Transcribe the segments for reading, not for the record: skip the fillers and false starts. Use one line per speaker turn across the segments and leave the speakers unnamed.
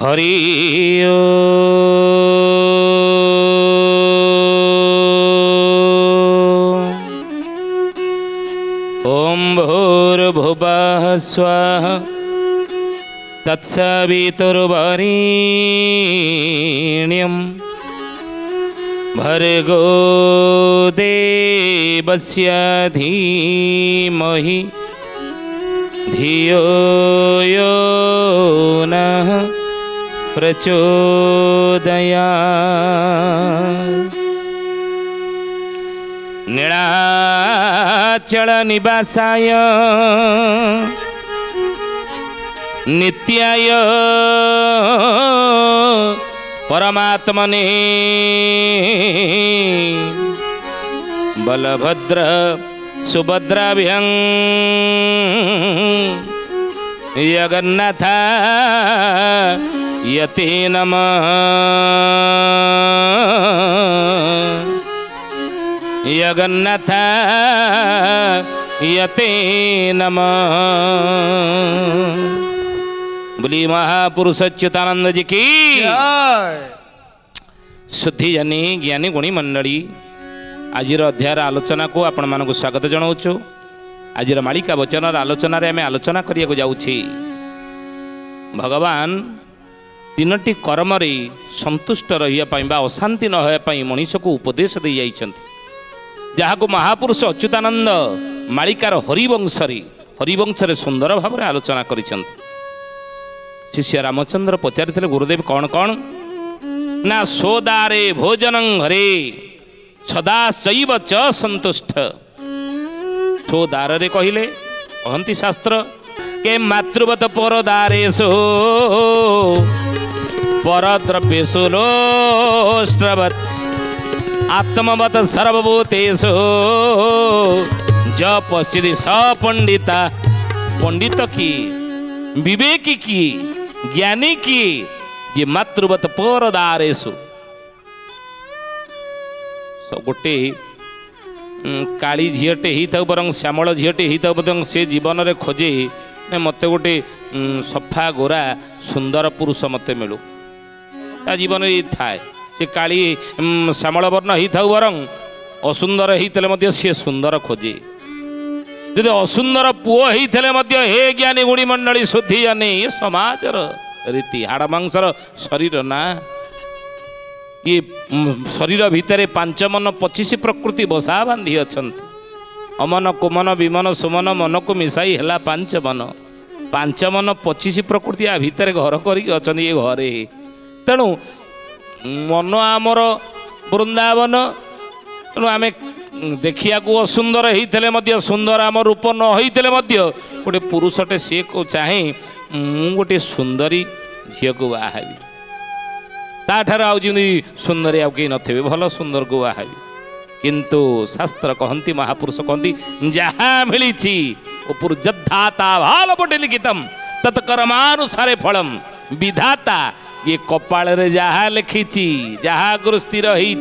हरि ओम भूर्भुवः स्वः तत्सवितुर्वरेण्यं भर्गो देवस्य धीमहि धियो यो नः प्रचोदयात्। नीलाचल निवासाय नित्याय परमात्मने बलभद्र सुभद्राभ्यं जगन्नाथाय नमः। जगन्नाथाय नमः। बोली महापुरुष अच्युतानंद जी की शुद्धि जानी ज्ञानी गुणी मंडली। आज अध्यायर आलोचना को आपण मानक स्वागत जनाऊँ। आज मालिका वचन आलोचन आम आलोचना करने जाऊँगी। भगवान तीनोटी कर्म संतुष्ट रही अशांति न होगापी मनीष को उपदेश दे जाइछन्ति। जहाँ को महापुरुष अच्युतानंद मालिकार हरिवंश सुंदर भाव आलोचना करिछन्ति। शिष्य रामचंद्र पचारि गुरुदेव कौन कौन ना सोदारे भोजनं घरे सदा शैव च संतुष्ट। सोदार रे कहले कहंती शास्त्र के मातृवत परदारेषु परद्रव्येषु लोष्ट्रवत् आत्मवत सर्वभूतेषु ज पश्चिति स पंडिता। पंडित की विवेकी की ज्ञानी की ये मातृवत परदारेषु। गोटे काली झीटे ही था बर श्यामल झीटे ही था से जीवन में खोजे मत गोटे सफा गोरा सुंदर पुरुष मत मिलू ता जीवन थाए। से काली श्यामल वर्ण ही था बर असुंदर होते सी सुंदर खोजे। जदि असुंदर पुओ होते हे ज्ञानी गुणी मंडली शुद्धि जाने ये समाजर रीति हाड़ मांसर शरीर ना। ये शरीर भितर 5 मन 25 प्रकृति बसा बांधी अच्छा। अमन कुमन विमन सुमन मन को मिसाई है 5 मन। 5 मन 25 प्रकृति आ भितर घर कर ये घरे। तेणु मन आमर वृंदावन। तेणु आम देखिया को असुंदर होते सुंदर आम रूप न होते गोटे पुरुषटे सी को चाहे मु गोटे सुंदरी झील को बाहाबी ताठार आउँ सुंदरी आउ कहीं नथिबे भल सुंदर को बाहाबी। किंतु शास्त्र कहती महापुरुष कहती जहाँ मिली जद्धाता भालपटे लिखितम तत्कर्मानुसारे फलम। विधाता ये कपाल रे जहाँ लिखी जहाँ गुरुस्थिर रही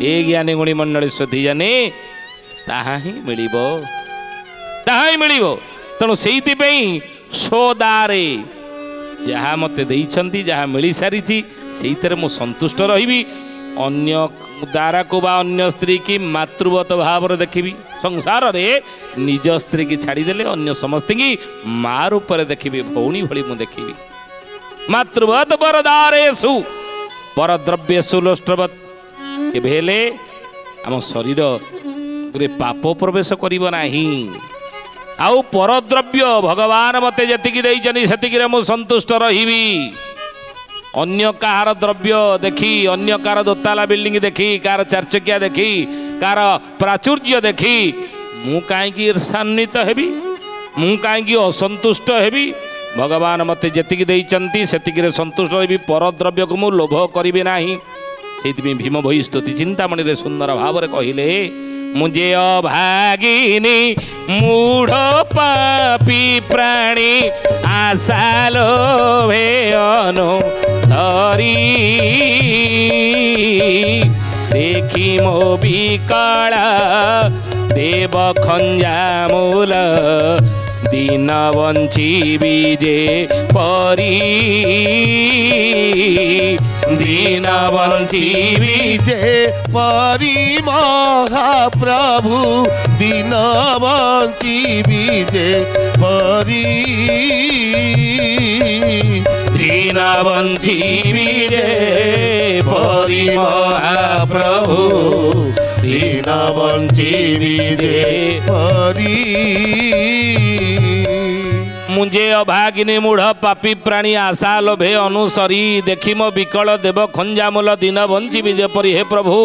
ए ज्ञानी गुणी मंडली शुद्धि जाने ताहा ही मिलिबो तेणु से सोदारे जहाँ मत देइछन्ति जहाँ मिल सारी से मु संतुष्ट रही। अन्य द्वारा को बा अन्य स्त्री की मातृवत भाव देखी। संसार रे निज स्त्री की छाड़देले अन्य समस्त की माँ रूप देखी भौणी भली मु देखी। मातृवत बरदारेषु परद्रव्येषु लोष्ट्रवत् केभेले आम शरीर पाप प्रवेश करिब नाही। आउ परद्रव्य भगवान मते जतिकी देइछनी सेतिकी मु संतुष्ट रहिबी। अन्य कार द्रव्य देखी अन्य कार दोताला बिल्डिंग देखी कार चारचकिया देखी कार प्राचुर्य देखी मु काई ईर्षान्वित हेबी मु काई असंतुष्ट हेबी। भगवान मते जतिकी देइछन्ति सेतिकी संतुष्ट रहिबी। परद्रव्य को मु लोभ करिबी नाही। से भीम भई स्तुति चिंतामणि रे सुंदर भाव रे कहिले मुझे अभागिनी मूढ़ पापी प्राणी आशा लोभे अनु धरी देखी मो विकला देव खंजा मूल दीन बंचीबी जे परी दीन बंचीबी
जे परी महाप्रभु दीन बंचीबी जे परी
दीन बंचीबी जे परी महाप्रभु दीन बंचीबी जे
परी
मुझे अभागिनी मूढ़ पापी प्राणी आशा लोभे अनुसरी देखी मो विकल देव खंजामूल दीन बंचीबी जेपरी हे प्रभु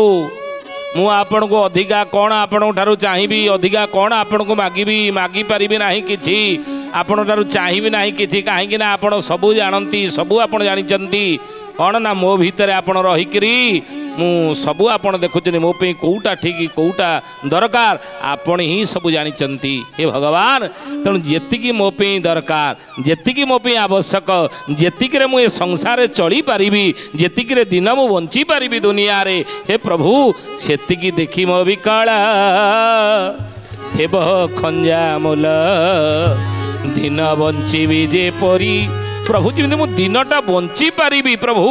मु आपण को अधिका कौन आपण ठारू चाहिबी अधिका कौन आपण को मागिबी मागी पारिबी नाही किछि आपण ठारू चाहिबी नाही किछि काहेकि ना आपण सबु जानती सबु आपण जानिचंती कौन ना मो भीतर आपण रहिकरी मु सबु आपण देखुचनी मो पे कोउटा ठीक कोउटा दरकार आपण ही सबु जानिचंती हे भगवान तेणु जेतिकी मो पे दरकार जेतिकी मो पे आवश्यक जेतिकी रे मु ए संसार चली पारिबी जेतिकी रे दिन मु बंची पारिबी दुनिया रे हे प्रभु सेतिकी देखी मो विकल हेब खंजामूल दिन बंचीबी जे परी प्रभु जी मु दिनटा बंची पारिबी प्रभु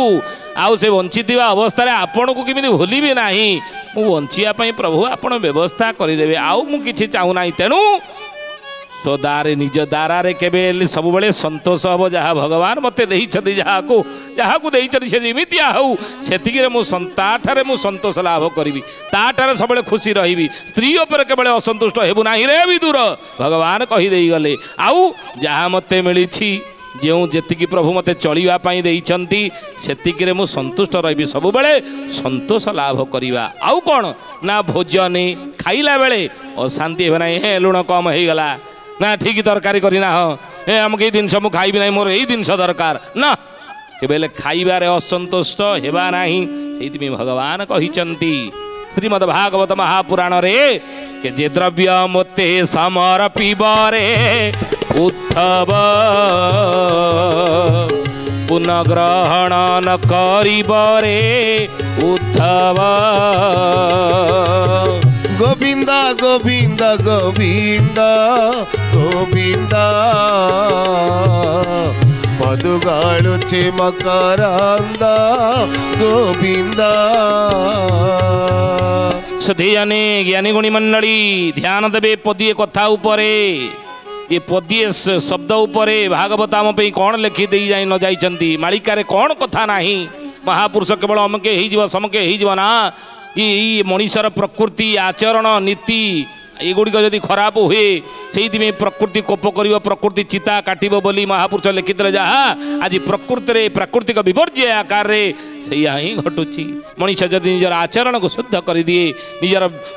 आउ से वंचित अवस्था आपण को किमी भूल नहीं मु बंचिया प्रभु आपण व्यवस्था करदेवे आउ मु किछि चाहू ना तेणु स्वदारे निज दारारे केबे सब बेले संतोष हम जहाँ भगवान मते देइछथि जहाँ को देइछथि से जिमितिया हौ सेतिकिरे मु ताठारे मु संतोष लाभ करिवि ताठारे सबले खुशी रहिबि स्त्री उपर केवल असंतुष्ट हेबु नाही रे विदुर भगवान कहि देई गले आउ जहाँ मते मिलिछि जो जेतिकी प्रभु मते चलिवाई देइछंती सेतिकिरे मु संतुष्ट रही सब बेले संतोष लाभ करिवा आउ कौन ना भोजन खाइला बेले अशांति हे ना हे लुण कम हो गला ना ठीक तरकारी करना हाँ हे आमको ये जिन मु खाइबी ना मोर यही जिनस दरकार ना केबेले खाइबारे असंतुष्ट हेबा नाही सेइति भगवान कहिचंती श्रीमद्भागवत महापुराण रे के जे द्रव्य मोते समर्पिबरे उद्धव पुनग्रहण न करिबरे उद्धव
गोविंद गोविंद गोविंद गोविंद पदुगाळुचे मकरंद गोविंद
सुधीयने ज्ञानी गुणी मंडली ध्यान देवे पदीय कथा उपरे ये पदीय शब्द उपरे भागवत आम पे कौन लिखि दे जाई न जाइछंती मालिकारे कौन कथा नाही महापुरुष केवल अमके हो समके हो ना ये मनीषर प्रकृति आचरण नीति एगुड़िक जदि खराब हुए से प्रकृति कोप कर प्रकृति चिता काटब बोली महापुरुष लिखिते जहाँ आज प्रकृति प्राकृतिक विपर्य आकार से ही घटुची मनीष जदि निजर आचरण को शुद्ध कर दिए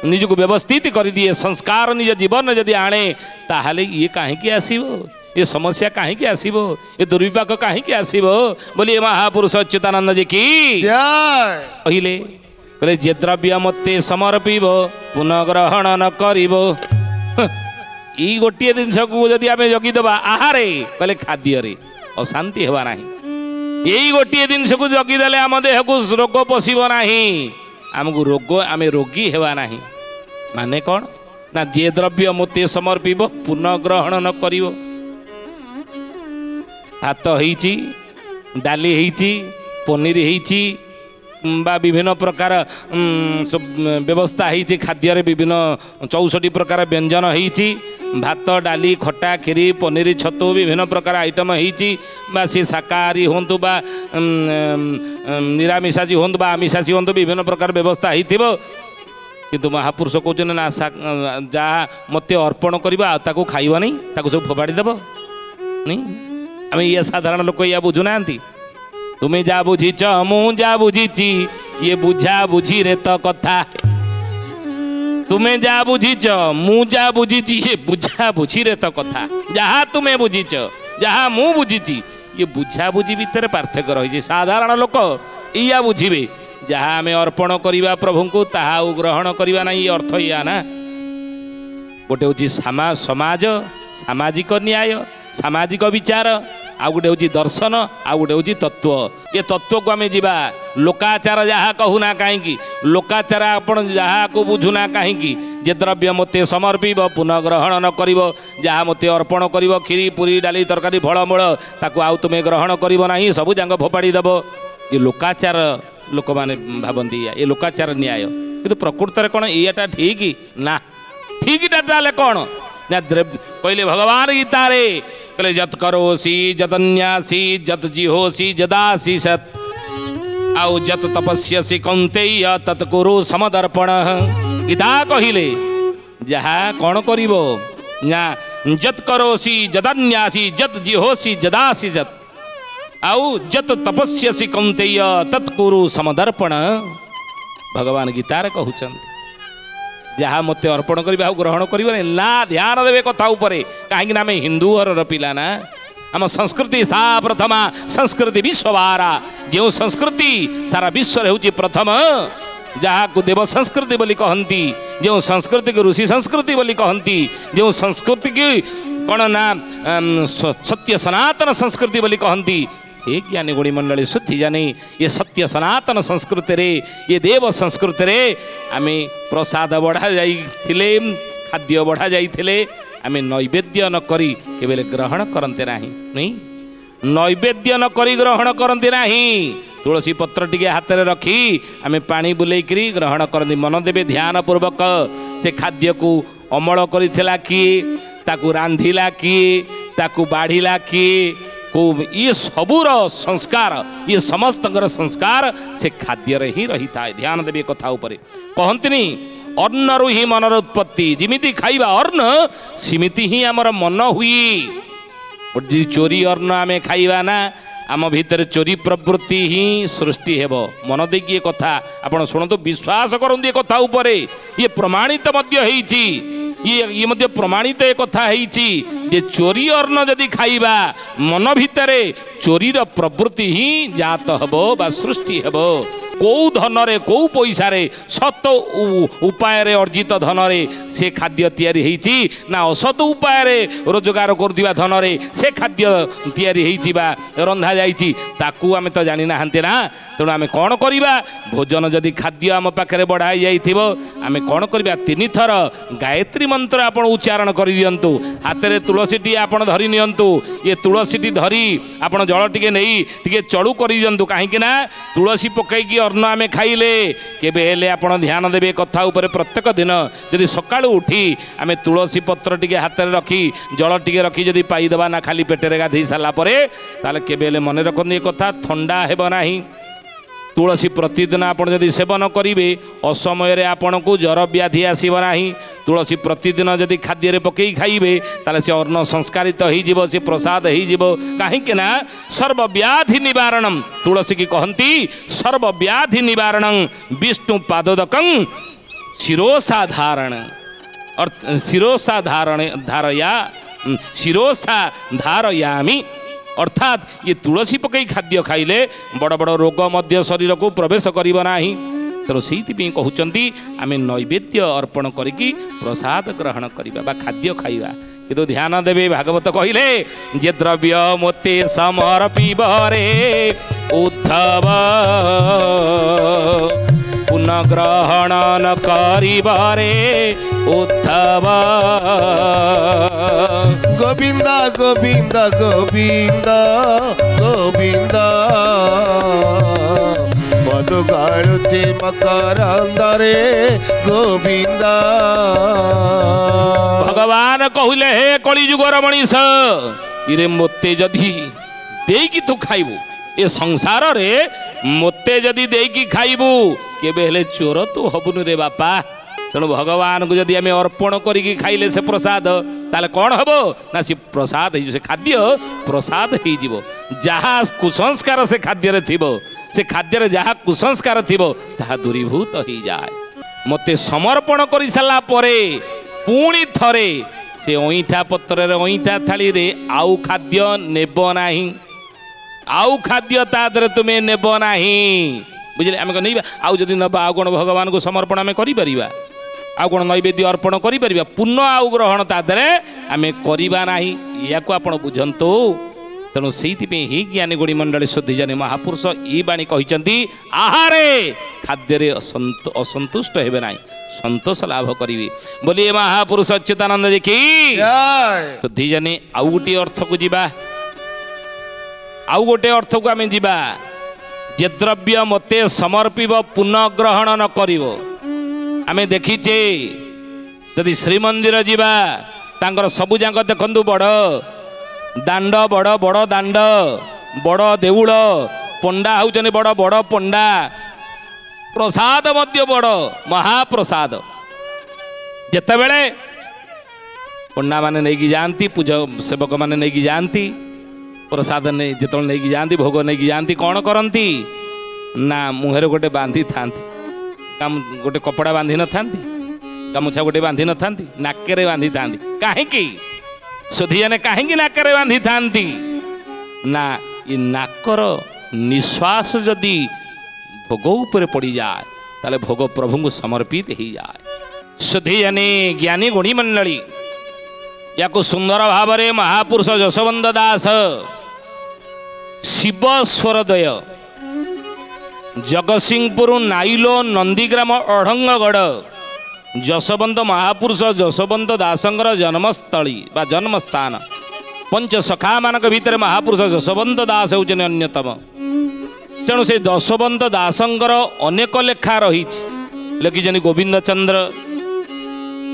निजक व्यवस्थित कर दिए संस्कार निज जीवन जदि आणे ताहले ये कहीं आसब ये समस्या कहीं आसब ये दुर्विपाक कहीं आसब बोली महापुरुष अच्युतानंद जी की कहले कहले जे द्रव्य मते समर्पिब पुनग्रहण न करिब ई गोटे जिनस को जदि आम जगिदेवा आहारे कहले खाद्य अशांति हेबा नाही यही गोटे जिनस को जगिदेले आम देह को रोग पशिब नाही आमको रोग आम रोगी हेबा नाही माने कौन ना जे द्रव्य मते समर्पिब पुनग्रहण न करिब भात होईची डाली होईची पनीर होईची बा विभिन्न प्रकार व्यवस्था होती खाद्य विभिन्न 64 प्रकार व्यंजन होती भात डाली खटा खीरी पनीर छतु विभिन्न प्रकार आइटम होती बा सी शाकाहारी हूँ बा निरामिषासी हूँ बा आमिषासी हूँ विभिन्न प्रकार व्यवस्था होती किंतु महापुरुष कहते ना जहाँ मत अर्पण करवा ताको खाइब नहीं ताको सब फोपाड़ी देव नहीं आम ये साधारण लोक या बुझुना तुम्हें जा बुझीच मु जा बुझीची ये बुझा बुझी रे तो कथा तुम्हें जा बुझीच मु जा बुझीची ये बुझा बुझी रे तो कथा जहाँ तुम्हें बुझीच जहाँ मु बुझीची ये बुझा बुझी भितर पार्थक्य रही साधारण लोक या बुझे जहाँ आम अर्पण करवा प्रभु को ताहा ग्रहण करवा ना ये अर्थ या ना गोटे हूँ समाज सामाजिक न्याय सामाजिक विचार आउ गोटे हूँ दर्शन आउ गोटे हूँ तत्व ये तत्व को आम जा लोकाचार जहाँ कहूना कहीं लोकाचार आपण जहाँ को बुझुना कहीं जे द्रव्य मते समर्पिब पुनः ग्रहण न कर जहाँ मते अर्पण कर खीरी पूरी डाली तरकारी फलमूल ताकू आउ तुम ग्रहण कर सबू जाक फोपाड़ी देव ये लोकाचार लोक मैंने भावती ये लोकाचार न्याय कि प्रकृत में कौन येटा ठीक ना ठीकटा ताले कौन ना कहले भगवान गीता रे कहले जत करोसी जतन्यासी जत जिहोसी जदासी सत आउ जत तपस्यसी कौंतेय तत्कुरु समदर्पण गीता कहले जहाँ कौन करिवो ना जत करोसी जतन्यासी जत जिहोसी जदासी जत आउ जत तपस्यसी कौंतेय तत्कुरु समदर्पण भगवान गीतार कहउछन जहाँ मत अर्पण कर ग्रहण कर ना ध्यान देवे कथा उपरे कहीं आम हिंदू घर पिला ना आम संस्कृति सा प्रथमा संस्कृति विश्ववारा जो संस्कृति सारा विश्व होची प्रथम जहाँ को देव संस्कृति बोली कहती जो संस्कृति को ऋषि संस्कृति बोली कहती जो संस्कृति की कौन ना सत्य सनातन संस्कृति बोली कहती एक ज्ञानी गुणी मंडली शुद्धि जानी ये सत्य सनातन संस्कृति रे ये देव संस्कृति रे आमे प्रसाद बढ़ा जाइथिले खाद्य बढ़ा जाइथिले आमे नैवेद्य न करी केवल ग्रहण करते नहीं नैवेद्य न करी ग्रहण करते नहीं तुलसी पत्र टिके हाथ में रखी आमे पानी बुलेकरी ग्रहण करते मन देवे ध्यान पूर्वक से खाद्य को अमल करिथिला किए ताकू रांधिला किए ताकू बाढ़िला किए को ये सबूर संस्कार ये समस्त संस्कार से खाद्य रे ही रही था ध्यान देवी कथा उपरे कहंतिनी अन्न रु ही मनर उत्पत्ति जिमिति खाइबा अन्न सिमिति ही आमर मन हुई चोरी अन्न आमे खाइबा ना आम भीतर चोरी प्रवृत्ति ही सृष्टि हेब मन देखिए कथा आपण शुणु विश्वास करते ये कथा उपरे ये प्रमाणित मध्य हेइची ये मध्य प्रमाणित एक कथा है चोरी अन्न जदि खाइबा मन भितरे चोरीर प्रवृत्ति ही जात हेबो बा सृष्टि हेबो कौ धन रे कौ पैसा रे सत उपाय रे अर्जित धन रे से खाद्य तैयारी हेइची ना असत उपाय रे रोजगार करदिबा धन रे से खाद्य तैयारी हेइची बा रंधा जाइची ताकू आमे तो जानि नाहंते ना तेणु आमे कोन करिबा भोजन जदि खाद्य आम पाखरे बढ़ाई जाइथिबो आमे कोन करिबा 3 थर गायत्री मंत्र आपण उच्चारण करि दियंतु हाथ रे तुलसीटी आपण धरि नियंतु ये तुलसीटी धरि आपण जल टिके नेई टिके चळू करि दियंतु काहे कि ना तुलसी पकई की अन्न आमे खाइले केबे हेले आपण ध्यान देबे कथा ऊपर प्रत्येक दिन जदि सकाळू उठी आमे तुलसी पत्र टिके हाथ रे रखी जल टिके रखी जदि पाई देबा ना खाली पेटे रे गाधई साला परे ताले केबे हेले मने रखन ये कथा ठंडा हेबो नाही तुलसी प्रतिदिन आप सेवन करेंगे असमय आपन को जर व्याधि आसब ना तुलसी प्रतिदिन जदि खाद्य पकई खाइबे ताले से अन्न संस्कारित हो से प्रसाद हो कहीं ना सर्वव्याधि निवारणम तुलसी की कहती सर्वव्याधि निवारणं विष्णु पादोदकं शिरोसा धारण और शिरोसा धारया शिरोसा धारयामी अर्थात ये तुलसी पकई खाद्य खाइले बड़ बड़ रोग मध्य शरीर को प्रवेश करिबो नाही तेणु से कहते आम नैवेद्य अर्पण करिकी प्रसाद ग्रहण करिबा बा खाद्य खाइबा किंतु ध्यान देवे भागवत कहले जे द्रव्य मोते समर्पिब रे उद्धव पुनः ग्रहण न करिब रे उद्धव
गोविंदा गोविंदा गोविंदा गोविंदा मधुगाळुचे मकरंदा रे गोविंदा
भगवान कहले हे कलिजुगर मनीष इरे मोते जदि देकी तू खाइबू ए संसार रे मोते जदि देकी खाइबू केबे हेले चोर तू हबुनु रे बापा तेणु भगवान को जदि आम अर्पण करिकी खाइले से प्रसाद ताले कौन हम ना से प्रसाद से खाद्य प्रसाद हो जहाँ कुसंस्कार से खाद्य रे थिबो से खाद्य जहाँ कुसंस्कार थिबो ताहा दूरीभूत हो जाए मते समर्पण कर सारा परे पुणी थरे से अईठा पत्र अईठा थाली रे आउ खाद्य नेब नाही आउ खाद्य तादरे तुम्हें नेब नाही बुझे आम नहीं आउ जदि नबा आउ कौन भगवान को समर्पण आम करिपरिबा आउ कौन नैवेद्य अर्पण करिपरिबा पुनः आउ ग्रहण तादरे आम करबा नाही या को आपण बुझंतु तेणु से ही ज्ञानी गुणी मंडली शुद्धि जानी महापुरुष ये बाणी कहते आहारे खाद्य असंतुष्ट हेबे ना संतोष लाभ करी बोलिए महापुरुष अच्युतानंद जी की शुद्धि जानी आउ गोटे अर्थ को जीवा आउ गोटे अर्थ को आम जीवा जे द्रव्य मते समर्पिब पुनः ग्रहण न करिवो आमे देखीचे यदि श्रीमंदिर जीवा तांकर सबु जाक देखंतु बड़ दांड बड़ बड़ दांड बड़ देउल पंडा होउचनी बड़ बड़ पंडा प्रसाद मध्य बड़ महाप्रसाद जेतेबेले पंडा माने नेकी जानती पूजा सेवक माने नेकी जानती प्रसाद नहीं जो नहीं जाती भोग नहीं जाती कौन करती ना मुहर गोटे बांधी था गोटे कपड़ा बांधी न था गामुछा गोटे बांधी न था नाकरे बांधी था कहीं सुधियाने कहीं नाकरे बांधी था ना ये नाकर निश्वास जदि भोग उपर पड़ जाए ताले भोग प्रभु को समर्पित हो जाए सुधियाने ज्ञानी गुणी मंडली या सुंदर भाव में महापुरुष जशवंत दास शिव स्वरदय जगतसिंहपुर नाइलो नंदीग्राम अढ़ंगगढ़ जशवंत महापुरुष जशवंत दासंकर जन्मस्थली बा जन्मस्थान पंच सखा मानक भितर महापुरुष जशवंत दास होउछन अन्यतम तेणु से जशवंत दासंकर अनेक लेखा रही लिखिछन गोविंद चंद्र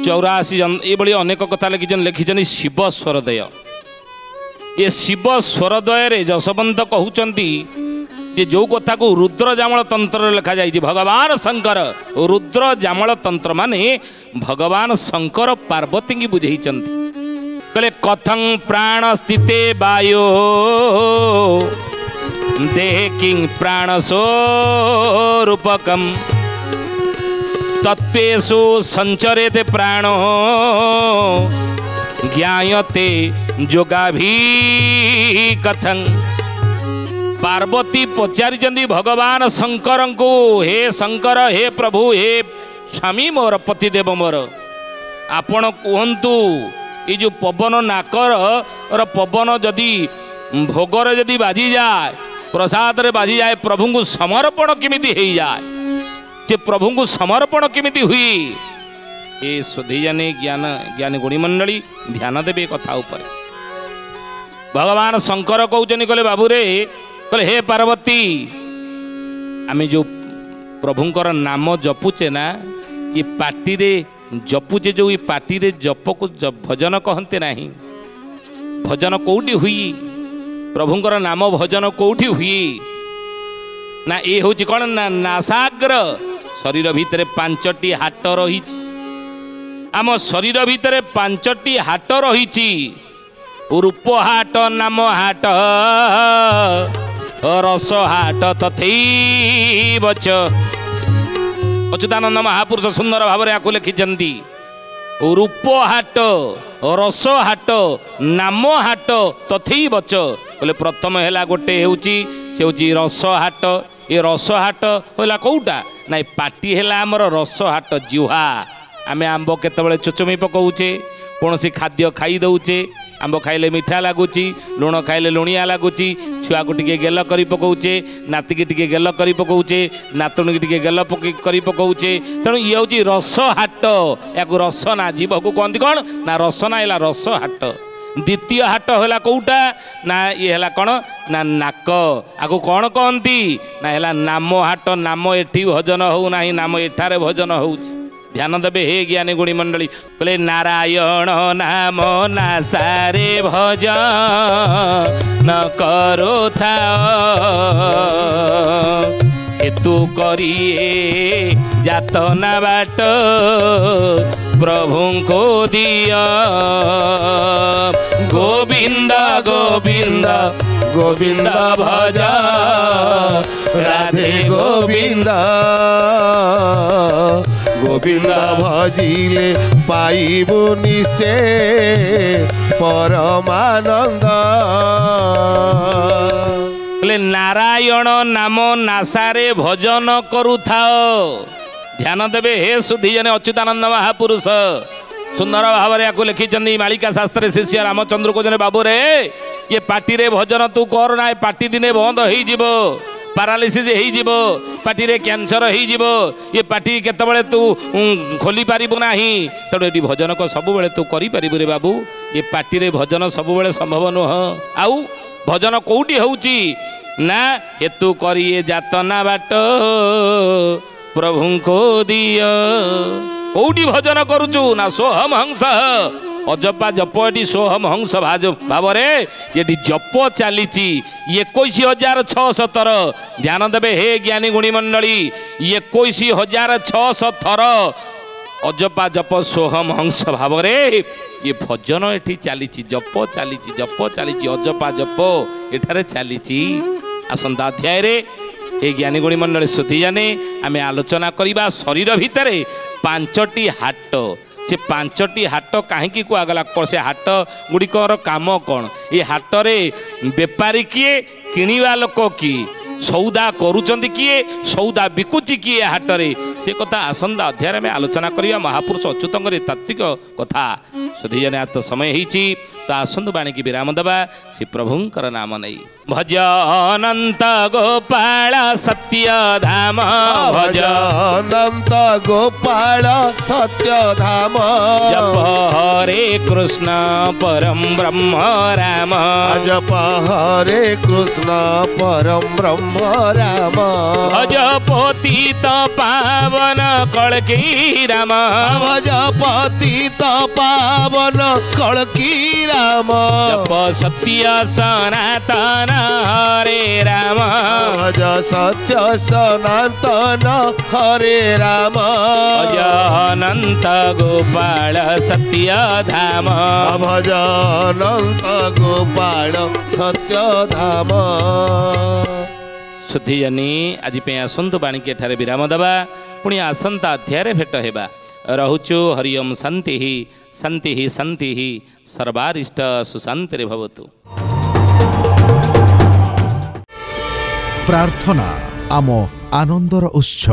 84 ये अनेक कथा लिखिछन शिव स्वरदय ये शिव स्वरदय रे जशवंत कहउचंती जे जो कथा को रुद्र जामल तंत्र लिखा जाइए भगवान शंकर रुद्र जामल तंत्र माने भगवान शंकर पार्वती की बुझे कहले कथं प्राण स्थिते वायो देह किं प्राण स्वरूपकम तत्पेशु संचरेते प्राणो ज्ञायते जोगाभी कथं पार्वती पचारि भगवान शंकर को हे शंकर हे प्रभु हे स्वामी मोर पतिदेव मोर आपण कहतु ये जो पवन नाकर पवन जदि भोगर जदि बाजी जाए प्रसाद रे बाजी जाए प्रभु को समर्पण केमिति हो जाए जे प्रभु को समर्पण केमिति हुई ये सुधीजानी ज्ञानी गुणी मंडली ध्यान देवे कथा उपर भगवान शंकर कहते कहले बाबू रे कहले हे पार्वती आमे जो प्रभुंकर नाम जपुचे ना ये पाटी रे जपुचे जो ये पाटी रे जप को भजन कहते नहीं भजन कोउटी हुई प्रभुंकर नाम भजन कोउठी हुई ना ये हूँ कौन ना नासाग्र शरीर भितर 5टी हाट रही आम शरीर भितर 5टी हाट रही रूप हाट नाम हाट रस हाट तथैवच अच्युतानंद महापुरुष सुंदर भाव में आपको लिखिंट रूप हाट रस हाट नाम हाट तथैवच बोले प्रथम है गोटे हूँ रस हाट ये रस हाट है कौटा ना पाटी है आमर रस हाट जिह्वा आम आंब केतबेले चुचुमी पकाउचे कौन सी खाद्य खाई दौचे आंब खाइले मीठा लगुच लुण खाइले लुणिया लगुच छुआ को टिके गेल करी पकाउचे नाती की टिके गेल करी पकाउचे नातुणी की टिके गेल करी पकाउचे तेणु ये हूँ रस हाट या रस ना जीव को कहती कौन ना रस ना है रस हाट द्वितीय हाट है कौटा ना ये है कौन ना नाक आगु कौन कहती ना है नाम हाट नाम एठी भजन हो ना नाम एठारे भजन हो ध्यान देवे हे ज्ञानी गुणी मंडली बोले नारायण नाम नासारे भजन करो था हेतु करिए जातना बाट प्रभु को दिया गोविंद गोविंद
गोविंद भज राधे गोविंद गोविंद भजिले पाइबु निश्चय परमानंद
नारायण नाम नासारे भजन करुथाओ ध्यान देवे हे सुधीजने अच्युतानंद महापुरुष सुंदर भाव में लिखिं मालिका शास्त्र शिष्य रामचंद्र को जने बाबू रे ये पार्टी रे भजन तू कर ना पार्टी दिने बंद हो जीव पारालिसिस हो पार्टी रे कैंसर हो ये पार्टी केतबेले तू खोली पारिबु नाही तेणु ये भजन को सब बेले तू करि पारिबु रे बाबू ये पार्टी रे भजन सब बेले संभव नुह आउ भजन कोउटी होउची ना हेतु करिए जातना बाट प्रभु को दिया कोउटी भजन करूचु ना सोहम हंस अजपा जप ये सोहम हंस भाव ये जप चली 21,617 ध्यान देवे हे ज्ञानी गुणी मंडली 21,600 थर अजपा जप सोहम हंस भाव ये भजन ये चली जप चली अजपा जप एठारे चली आसंता अध्याय रे हे ज्ञानी गुणी मंडली सुधी जाने आम आलोचना करवा शरीर भितर 5टी हाट से 5टी हाट कहीं कहगला से हाट गुड़िकर काम कौन ये हाट रे बेपारी किए किणवा लोक किए सौदा करुचंती किए सौदा बिकुची किए हाट रे से कथा आसंता अध्याय में आलोचना करवा महापुरुष अच्युतंग तात्विक कथा सुधी जने तो समय होती तो आसंतु बाणी की विराम देवा श्री प्रभुंकर नाम नहीं भज अनंत गोपाल सत्य धाम
भज अनंत गोपाल सत्य धाम
जप हरे कृष्ण परम ब्रह्म राम
जप हरे कृष्ण परम ब्रह्म राम
भज पतित पावन कलकी राम
भज पतित पावन कलकी राम
जप सत्य सनातन हरे राम
भज सत्य सनातन हरे राम
भज अनंत गोपाल सत्य धाम
भज अनंत गोपाल सत्य धाम
सुधीजनी आज आसंतु बाणी के ठारे विराम देवा पुणी आसंता अध्याय भेट हेबा रहुचु हरिओम शांति शांति शांति सर्वारिष्ट सुशांति भवतु।
प्रार्थना आम आनंदर उत्स।